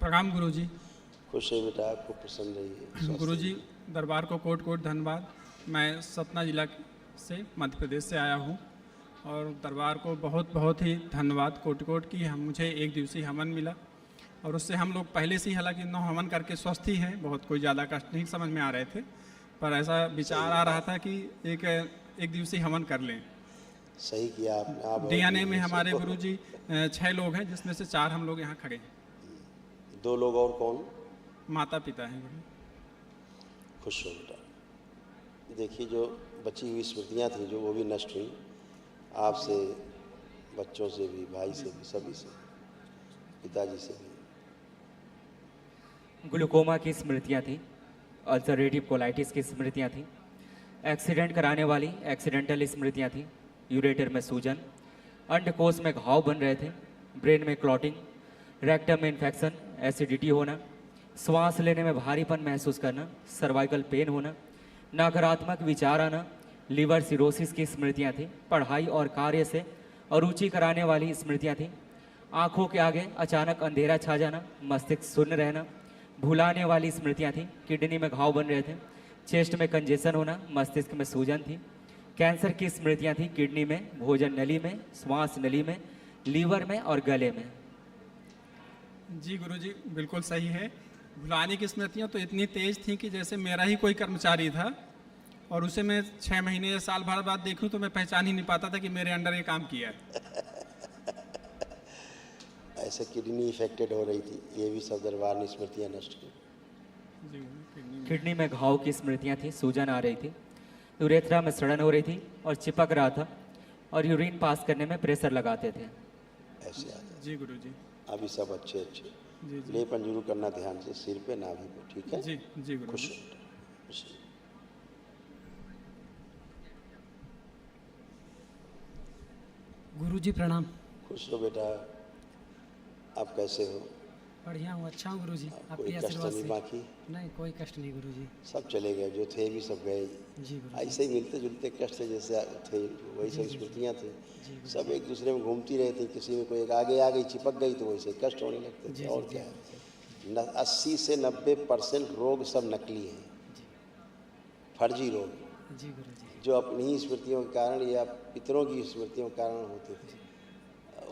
प्रणाम गुरुजी। खुश है बेटा, आपको प्रसन्न रहिए। गुरुजी दरबार को कोट कोट धन्यवाद। मैं सतना जिला से मध्य प्रदेश से आया हूँ और दरबार को बहुत बहुत ही धन्यवाद कोट कोट की मुझे एक दिवसीय हवन मिला और उससे हम लोग पहले से ही हालांकि 9 हवन करके स्वस्थ ही हैं, बहुत कोई ज़्यादा कष्ट नहीं समझ में आ रहे थे, पर ऐसा विचार आ रहा था कि एक दिवसीय हवन कर लें। सही किया आपने। आप डीएनए में हमारे गुरुजी 6 लोग हैं, जिसमें से 4 हम लोग यहाँ खड़े हैं। 2 लोग और कौन? माता पिता हैं गुरु। खुश हो बेटा। देखिए, जो बची हुई स्मृतियाँ थी जो वो भी नष्ट हुई, आपसे, बच्चों से भी, भाई से भी, सभी से, पिताजी से भी। ग्लूकोमा की स्मृतियाँ थी, अल्सरेटिव कोलाइटिस की स्मृतियाँ थी, एक्सीडेंट कराने वाली एक्सीडेंटल स्मृतियाँ थी, यूरेटर में सूजन, अंडकोश में घाव बन रहे थे, ब्रेन में क्लॉटिंग, रेक्टम में इन्फेक्शन, एसिडिटी होना, श्वास लेने में भारीपन महसूस करना, सर्वाइकल पेन होना, नकारात्मक विचार आना, लीवर सिरोसिस की स्मृतियाँ थी, पढ़ाई और कार्य से अरुचि कराने वाली स्मृतियाँ थी, आँखों के आगे अचानक अंधेरा छा जाना, मस्तिष्क शून्य रहना, भुलाने वाली स्मृतियाँ थी, किडनी में घाव बन रहे थे, चेस्ट में कंजेशन होना, मस्तिष्क में सूजन थी, कैंसर की स्मृतियाँ थी, किडनी में, भोजन नली में, श्वास नली में, लीवर में और गले में। जी गुरुजी बिल्कुल सही है। भुलाने की स्मृतियाँ तो इतनी तेज थी कि जैसे मेरा ही कोई कर्मचारी था और उसे मैं 6 महीने या साल भर बाद देखूं तो मैं पहचान ही नहीं पाता था कि मेरे अंडर ये काम किया है। ऐसे किडनी इफेक्टेड हो रही थी, ये भी सब दरबार ने स्मृतियाँ नष्ट की। किडनी में घाव की स्मृतियाँ थी, सूजन आ रही थी, यूरेथ्रा में सड़न हो रही थी और चिपक रहा था और यूरिन पास करने में प्रेशर लगाते थे। ऐसे आता। जी गुरुजी। अभी सब अच्छे अच्छे। जी जी। लेपन जरूर करना ध्यान से, सिर पे नाभि पे, ठीक है? जी जी गुरुजी। खुश हो, खुश हो। गुरुजी प्रणाम। खुश हो बेटा। आप कैसे हो? बढ़िया हूँ, अच्छा हूँ गुरुजी, कोई आपके कष्ट आशीर्वाद नहीं से। बाकी? नहीं, कोई कष्ट नहीं गुरुजी। सब चले गए, जो थे भी सब गए। जी गुरुजी। ऐसे ही मिलते जुलते कष्ट थे, जैसे थे वही सब स्मृतियाँ थी। सब एक दूसरे में घूमती रहती, किसी में कोई एक आगे आ गई, चिपक गई तो वैसे कष्ट होने लगते थे। और क्या है, 80 से 90% रोग सब नकली हैं, फर्जी रोग, जी गुरुजी। जो अपनी ही स्मृतियों के कारण या पितरों की स्मृतियों के कारण होते थे,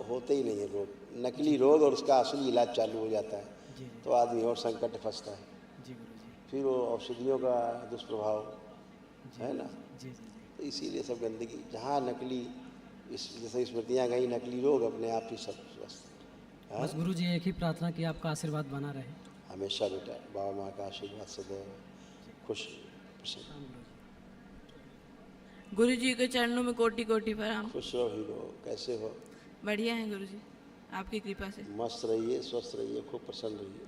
होते ही नहीं है रोग। नकली रोग और उसका असली इलाज चालू हो जाता है तो आदमी और संकट फंसता है। जी गुरुजी। फिर वो औषधियों का दुष्प्रभाव है ना। जी जी। तो इसीलिए सब गंदगी, जहाँ नकली जैसे स्मृतियाँ गई, नकली रोग अपने आप ही सब स्वस्थ। बस गुरुजी एक ही प्रार्थना की आपका आशीर्वाद बना रहे हमेशा बेटा, बाबा माँ का आशीर्वाद सदैव। खुश प्रसन्न। गुरुजी के चरणों में कोटि कोटि प्रणाम। खुश रहो हीरो, कैसे हो? बढ़िया है गुरुजी, आपकी कृपा से। मस्त रहिए, स्वस्थ रहिए, खूब प्रसन्न रहिए।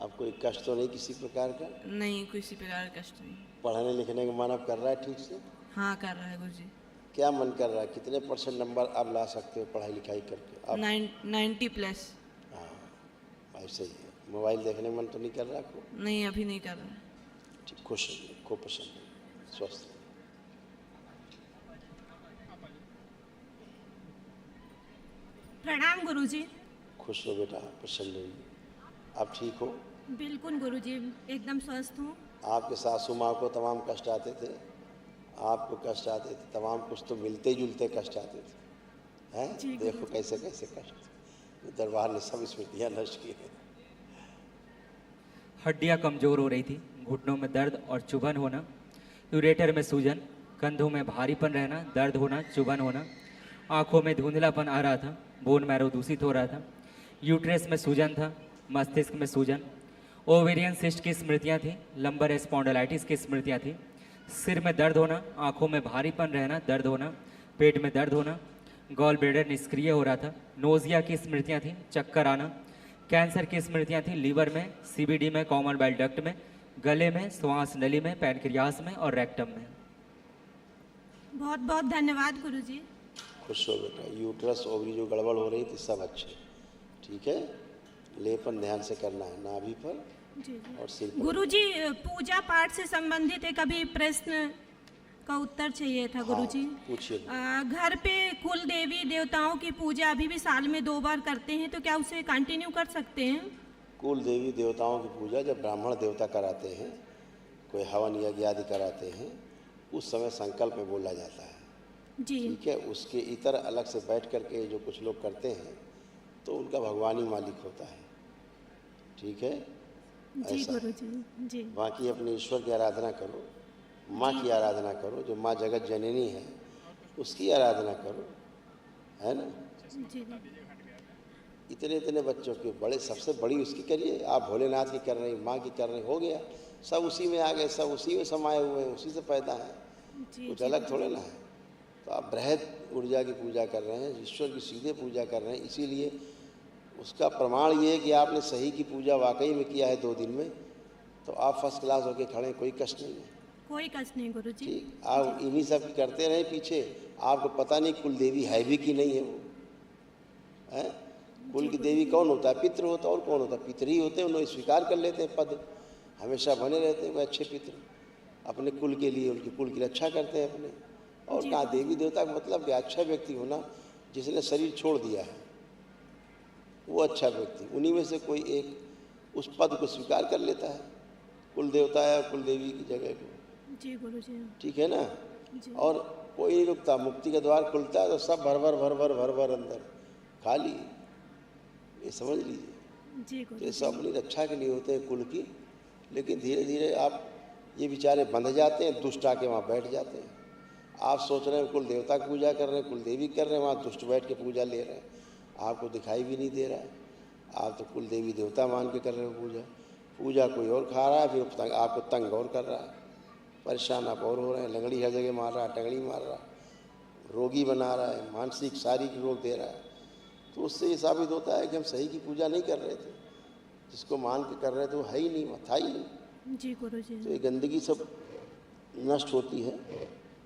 आपको कोई कष्ट तो नहीं किसी प्रकार का? नहीं, किसी प्रकार का कष्ट नहीं। पढ़ने लिखने का मन अब कर रहा है ठीक से? हाँ कर रहा है गुरुजी। क्या मन कर रहा है? कितने % नंबर आप ला सकते हो पढ़ाई लिखाई करके? आप 90+। हाँ ऐसे ही है। मोबाइल देखने मन तो नहीं कर रहा आपको? नहीं, अभी नहीं कर रहा है। ठीक, खुश रहिए, खूब प्रसन्न रहिए, स्वस्थ रहिए। प्रणाम गुरुजी। खुश हो बेटा, प्रसन्न रहिए। आप ठीक हो? बिल्कुल गुरुजी, एकदम स्वस्थ हूँ। आपके सासू माँ को तमाम कष्ट आते थे, आपको कष्ट आते थे, तमाम कुछ तो मिलते जुलते कष्ट आते थे, हैं? देखो कैसे कैसे कष्ट, दरबार ने सब स्मृतियाँ नष्ट की हैं। हड्डियाँ कमजोर हो रही थी, घुटनों में दर्द और चुभन होना, यूरेटर में सूजन, कंधों में भारीपन रहना, दर्द होना, चुभन होना, आंखों में धुंधलापन आ रहा था, बोन मैरो दूषित हो रहा था, यूट्रस में सूजन था, मस्तिष्क में सूजन, ओवेरियन सिस्ट की स्मृतियाँ थी, लंबर स्पॉन्डिलाइटिस की स्मृतियाँ थी, सिर में दर्द होना, आंखों में भारीपन रहना, दर्द होना, पेट में दर्द होना, गॉल ब्लैडर निष्क्रिय हो रहा था, नोजिया की स्मृतियाँ थी, चक्कर आना, कैंसर की स्मृतियाँ थी, लीवर में, सीबीडी में, कॉमन बाइल डक्ट में, गले में, श्वास नली में, पैनक्रियास में और रेक्टम में। बहुत बहुत धन्यवाद गुरुजी। खुश हो बेटा। यूट्रस ओवरी जो गड़बड़ हो रही थी सब अच्छे, ठीक है? लेपन ध्यान से करना है नाभि पर और सिर पर। गुरुजी पूजा पाठ से संबंधित एक अभी प्रश्न का उत्तर चाहिए था गुरुजी। पूछिए। घर पे कुल देवी देवताओं की पूजा अभी भी साल में 2 बार करते हैं, तो क्या उसे कंटिन्यू कर सकते हैं? कुल देवी देवताओं की पूजा जब ब्राह्मण देवता कराते हैं, कोई हवन यज्ञ आदि कराते हैं, उस समय संकल्प में बोला जाता है। जी ठीक है, उसके इतर अलग से बैठ करके जो कुछ लोग करते हैं तो उनका भगवान ही मालिक होता है। ठीक है, जी ऐसा गुरु जी। जी बाकी अपने ईश्वर की आराधना करो, माँ की आराधना करो, जो माँ जगत जननी है उसकी आराधना करो, है ना। जी इतने इतने बच्चों के बड़े सबसे बड़ी उसकी करिए, आप भोलेनाथ की कर रहे हैं, माँ की कर रहे हैं, हो गया, सब उसी में आ गए, सब उसी में समाये हुए हैं, उसी से पैदा है, जी कुछ अलग थोड़े ना है। तो आप बृहद ऊर्जा की पूजा कर रहे हैं, ईश्वर की सीधे पूजा कर रहे हैं, इसीलिए उसका प्रमाण ये है कि आपने सही की पूजा वाकई में किया है 2 दिन में, तो आप फर्स्ट क्लास होके खड़े हैं, कोई कष्ट नहीं है। कोई कष्ट नहीं गुरु जी। ठीक, आप इन्हीं सब की करते रहे पीछे, आपको पता नहीं कुल देवी है भी कि नहीं है वो है। कुल की देवी कौन होता है? पितृ होता है, और कौन होता है? पितृ ही होते हैं, उन्हें स्वीकार कर लेते हैं, पद हमेशा बने रहते हैं, वो अच्छे पितृ अपने कुल के लिए, उनके कुल की रक्षा करते हैं अपने। और कहा देवी देवता का मतलब कि अच्छा व्यक्ति होना जिसने शरीर छोड़ दिया है, वो अच्छा व्यक्ति, उन्हीं में से कोई एक उस पद को स्वीकार कर लेता है, कुल देवता है कुल देवी की जगह को। जी गुरु जी। ठीक है ना। जी और कोई नहीं रुकता, मुक्ति का द्वार खुलता है तो सब भर भर अंदर खाली, ये समझ लीजिए। जी तो गुरु ये सब अपनी रक्षा के लिए होते हैं कुल की, लेकिन धीरे धीरे आप ये बेचारे बंध जाते हैं, दुष्ट आके वहाँ बैठ जाते हैं। आप सोच रहे हैं कुल देवता की पूजा कर रहे हैं, कुल देवी कर रहे हैं, वहाँ दुष्ट बैठ के पूजा ले रहे हैं, आपको दिखाई भी नहीं दे रहा है। आप तो कुल देवी देवता मान के कर रहे हो पूजा, पूजा कोई और खा रहा है, फिर आपको तंग और कर रहा है, परेशान आप और हो रहे हैं, लंगड़ी हर जगह मार रहा है, टंगड़ी मार रहा है, रोगी बना रहा है, मानसिक शारीरिक रोग दे रहा है। तो उससे ये साबित होता है कि हम सही की पूजा नहीं कर रहे थे, जिसको मान के कर रहे थे वो है ही नहीं, था ही नहीं। जी गुरु जी। तो ये गंदगी सब नष्ट होती है,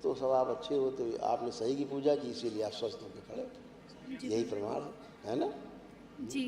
तो सब आप अच्छे होते हुए आपने सही की पूजा की, इसीलिए आप स्वस्थ होकर खड़े, यही प्रमाण है ना। जी